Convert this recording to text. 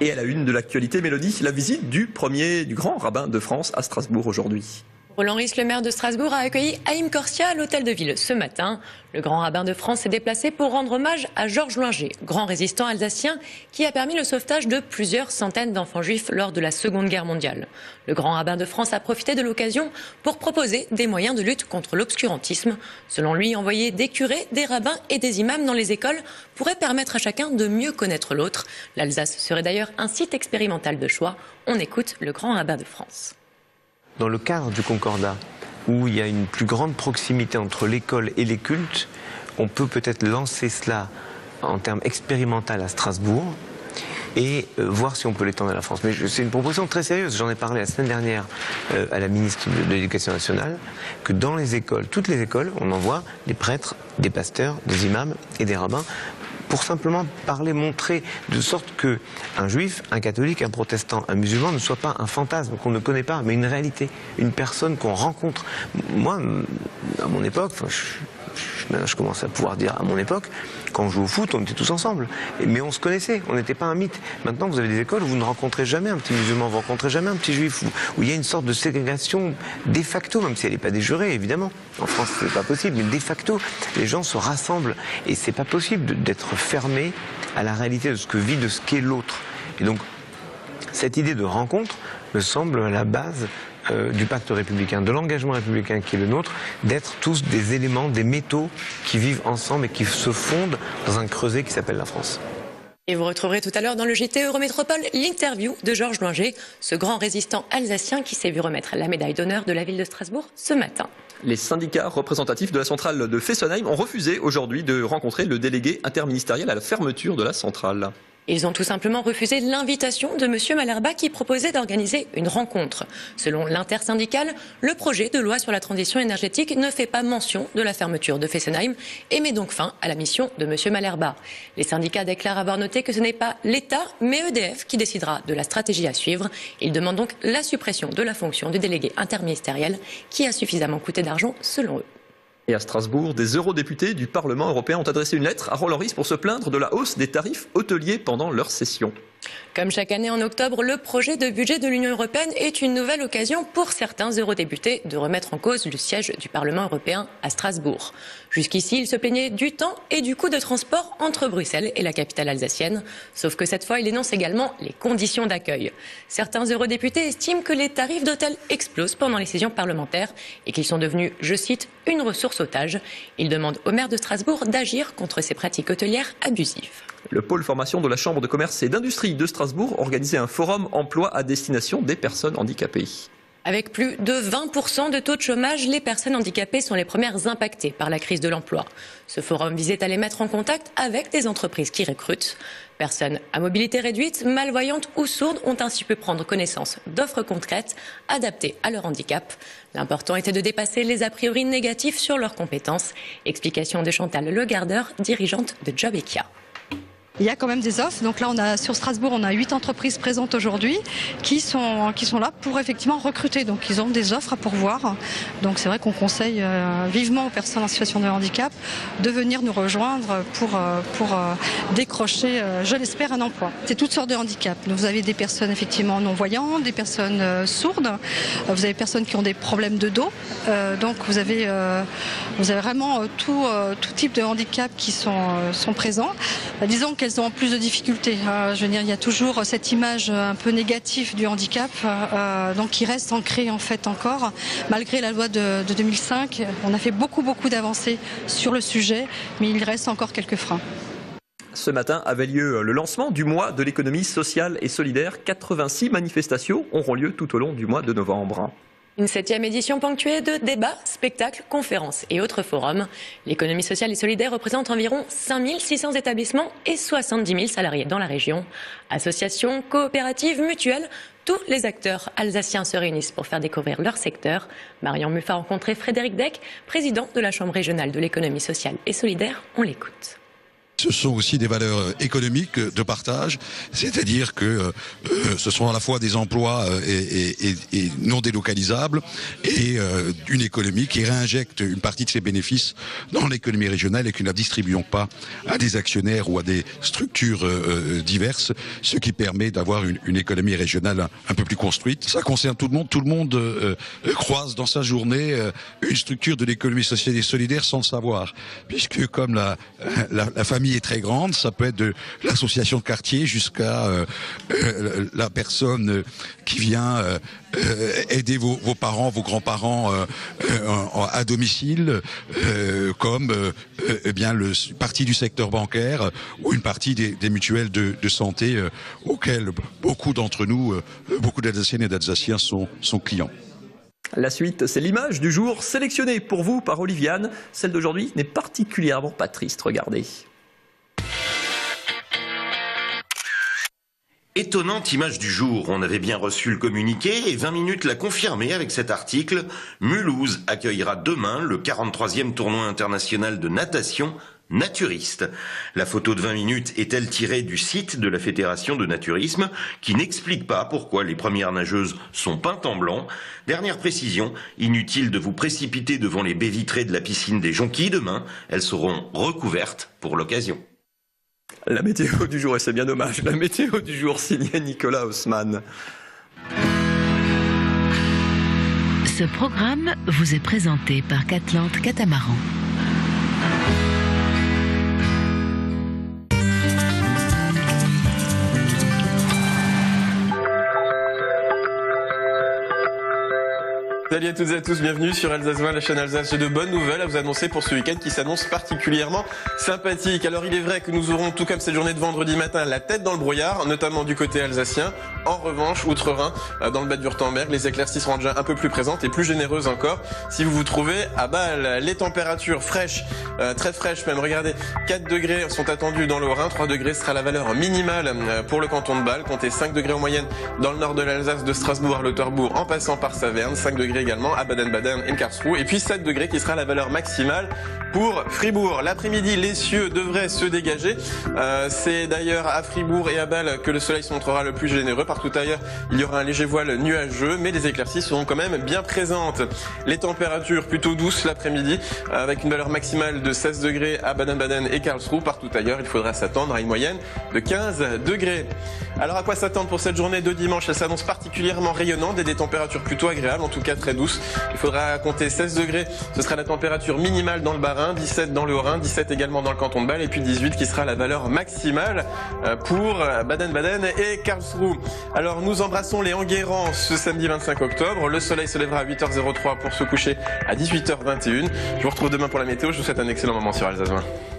Et à la une de l'actualité, Mélodie, la visite du grand rabbin de France à Strasbourg aujourd'hui. Roland Ries, le maire de Strasbourg, a accueilli Haïm Corsia à l'hôtel de ville ce matin. Le grand rabbin de France s'est déplacé pour rendre hommage à Georges Loinger, grand résistant alsacien qui a permis le sauvetage de plusieurs centaines d'enfants juifs lors de la Seconde Guerre mondiale. Le grand rabbin de France a profité de l'occasion pour proposer des moyens de lutte contre l'obscurantisme. Selon lui, envoyer des curés, des rabbins et des imams dans les écoles pourrait permettre à chacun de mieux connaître l'autre. L'Alsace serait d'ailleurs un site expérimental de choix. On écoute le grand rabbin de France. Dans le cadre du Concordat, où il y a une plus grande proximité entre l'école et les cultes, on peut peut-être lancer cela en termes expérimentaux à Strasbourg et voir si on peut l'étendre à la France. Mais c'est une proposition très sérieuse. J'en ai parlé la semaine dernière à la ministre de l'Éducation nationale, que dans les écoles, toutes les écoles, on envoie des prêtres, des pasteurs, des imams et des rabbins pour simplement parler, montrer, de sorte que un juif, un catholique, un protestant, un musulman ne soit pas un fantasme qu'on ne connaît pas, mais une réalité, une personne qu'on rencontre. Moi, à mon époque, je commence à pouvoir dire à mon époque, quand on joue au foot, on était tous ensemble. Mais on se connaissait, on n'était pas un mythe. Maintenant, vous avez des écoles où vous ne rencontrez jamais un petit musulman, vous ne rencontrez jamais un petit juif, où il y a une sorte de ségrégation de facto, même si elle n'est pas déjurée, évidemment. En France, c'est pas possible, mais de facto, les gens se rassemblent. Et c'est pas possible d'être fermé à la réalité de ce que vit, de ce qu'est l'autre. Et donc, cette idée de rencontre me semble à la base du pacte républicain, de l'engagement républicain qui est le nôtre, d'être tous des éléments, des métaux qui vivent ensemble et qui se fondent dans un creuset qui s'appelle la France. Et vous retrouverez tout à l'heure dans le JT Eurométropole l'interview de Georges Loinger, ce grand résistant alsacien qui s'est vu remettre la médaille d'honneur de la ville de Strasbourg ce matin. Les syndicats représentatifs de la centrale de Fessenheim ont refusé aujourd'hui de rencontrer le délégué interministériel à la fermeture de la centrale. Ils ont tout simplement refusé l'invitation de M. Malherba qui proposait d'organiser une rencontre. Selon l'intersyndicale, le projet de loi sur la transition énergétique ne fait pas mention de la fermeture de Fessenheim et met donc fin à la mission de M. Malherba. Les syndicats déclarent avoir noté que ce n'est pas l'État, mais EDF qui décidera de la stratégie à suivre. Ils demandent donc la suppression de la fonction du délégué interministériel qui a suffisamment coûté d'argent selon eux. Et à Strasbourg, des eurodéputés du Parlement européen ont adressé une lettre à Roland Ries pour se plaindre de la hausse des tarifs hôteliers pendant leur session. Comme chaque année en octobre, le projet de budget de l'Union européenne est une nouvelle occasion pour certains eurodéputés de remettre en cause le siège du Parlement européen à Strasbourg. Jusqu'ici, ils se plaignaient du temps et du coût de transport entre Bruxelles et la capitale alsacienne. Sauf que cette fois, il énonce également les conditions d'accueil. Certains eurodéputés estiment que les tarifs d'hôtel explosent pendant les sessions parlementaires et qu'ils sont devenus, je cite, une ressource otage. Ils demandent au maire de Strasbourg d'agir contre ces pratiques hôtelières abusives. Le pôle formation de la Chambre de commerce et d'industrie de Strasbourg organisait un forum emploi à destination des personnes handicapées. Avec plus de 20% de taux de chômage, les personnes handicapées sont les premières impactées par la crise de l'emploi. Ce forum visait à les mettre en contact avec des entreprises qui recrutent. Personnes à mobilité réduite, malvoyantes ou sourdes ont ainsi pu prendre connaissance d'offres concrètes adaptées à leur handicap. L'important était de dépasser les a priori négatifs sur leurs compétences. Explication de Chantal Legardeur, dirigeante de Jobekia. Il y a quand même des offres. Donc là, sur Strasbourg, on a 8 entreprises présentes aujourd'hui qui sont là pour effectivement recruter. Donc ils ont des offres à pourvoir. Donc c'est vrai qu'on conseille vivement aux personnes en situation de handicap de venir nous rejoindre pour décrocher, je l'espère, un emploi. C'est toutes sortes de handicaps. Donc, vous avez des personnes effectivement non-voyantes, des personnes sourdes, vous avez des personnes qui ont des problèmes de dos. Donc vous avez vraiment tout type de handicap qui sont présents. Disons qu'elles ont plus de difficultés. Je veux dire, il y a toujours cette image un peu négative du handicap, donc qui reste ancrée en fait encore. Malgré la loi de 2005, on a fait beaucoup d'avancées sur le sujet, mais il reste encore quelques freins. Ce matin avait lieu le lancement du mois de l'économie sociale et solidaire. 86 manifestations auront lieu tout au long du mois de novembre. Une 7e édition ponctuée de débats, spectacles, conférences et autres forums. L'économie sociale et solidaire représente environ 5600 établissements et 70 000 salariés dans la région. Associations, coopératives, mutuelles, tous les acteurs alsaciens se réunissent pour faire découvrir leur secteur. Marion Muff a rencontré Frédéric Deck, président de la Chambre régionale de l'économie sociale et solidaire. On l'écoute. Ce sont aussi des valeurs économiques de partage, c'est-à-dire que ce sont à la fois des emplois et non délocalisables et une économie qui réinjecte une partie de ses bénéfices dans l'économie régionale et que nous ne la distribuons pas à des actionnaires ou à des structures diverses, ce qui permet d'avoir une économie régionale un peu plus construite. Ça concerne tout le monde. Tout le monde croise dans sa journée une structure de l'économie sociale et solidaire sans le savoir, puisque comme la famille est très grande, ça peut être de l'association de quartier jusqu'à la personne qui vient aider vos parents, vos grands-parents à domicile, comme une partie du secteur bancaire ou une partie des mutuelles de santé auxquelles beaucoup d'entre nous, beaucoup d'Alsaciennes et d'Alsaciens sont clients. La suite, c'est l'image du jour sélectionnée pour vous par Oliviane. Celle d'aujourd'hui n'est particulièrement pas triste, regardez. Étonnante image du jour, on avait bien reçu le communiqué et 20 minutes l'a confirmé avec cet article. Mulhouse accueillera demain le 43e tournoi international de natation naturiste. La photo de 20 minutes est-elle tirée du site de la Fédération de naturisme qui n'explique pas pourquoi les premières nageuses sont peintes en blanc. Dernière précision, inutile de vous précipiter devant les baies vitrées de la piscine des Jonquilles demain, elles seront recouvertes pour l'occasion. La météo du jour, et c'est bien dommage, la météo du jour signée Nicolas Haussmann. Ce programme vous est présenté par Catlante Catamaran. Salut à toutes et à tous, bienvenue sur Alsace 20, la chaîne Alsace. J'ai de bonnes nouvelles à vous annoncer pour ce week-end qui s'annonce particulièrement sympathique. Alors il est vrai que nous aurons, tout comme cette journée de vendredi matin, la tête dans le brouillard, notamment du côté alsacien. En revanche, outre-Rhin, dans le bas de Wurtemberg, les éclaircies seront déjà un peu plus présentes et plus généreuses encore. Si vous vous trouvez à Bâle, les températures fraîches, très fraîches même, regardez, 4 degrés sont attendus dans le Haut-Rhin, 3 degrés sera la valeur minimale pour le canton de Bâle, comptez 5 degrés en moyenne dans le nord de l'Alsace, de Strasbourg à Lauterbourg, en passant par Saverne, 5 degrés également à Baden-Baden et Karlsruhe, et puis 7 degrés qui sera la valeur maximale pour Fribourg. L'après-midi, les cieux devraient se dégager. C'est d'ailleurs à Fribourg et à Bâle que le soleil se montrera le plus généreux. Partout ailleurs, il y aura un léger voile nuageux, mais les éclaircies seront quand même bien présentes. Les températures plutôt douces l'après-midi, avec une valeur maximale de 16 degrés à Baden-Baden et Karlsruhe. Partout ailleurs, il faudra s'attendre à une moyenne de 15 degrés. Alors à quoi s'attendre pour cette journée de dimanche? Elle s'annonce particulièrement rayonnante et des températures plutôt agréables, en tout cas très douces. Il faudra compter 16 degrés, ce sera la température minimale dans le Bas-Rhin, 17 dans le Haut-Rhin, 17 également dans le canton de Bâle, et puis 18 qui sera la valeur maximale pour Baden-Baden et Karlsruhe. Alors nous embrassons les Enguerrands ce samedi 25 octobre. Le soleil se lèvera à 8h03 pour se coucher à 18h21. Je vous retrouve demain pour la météo. Je vous souhaite un excellent moment sur Alsace 20.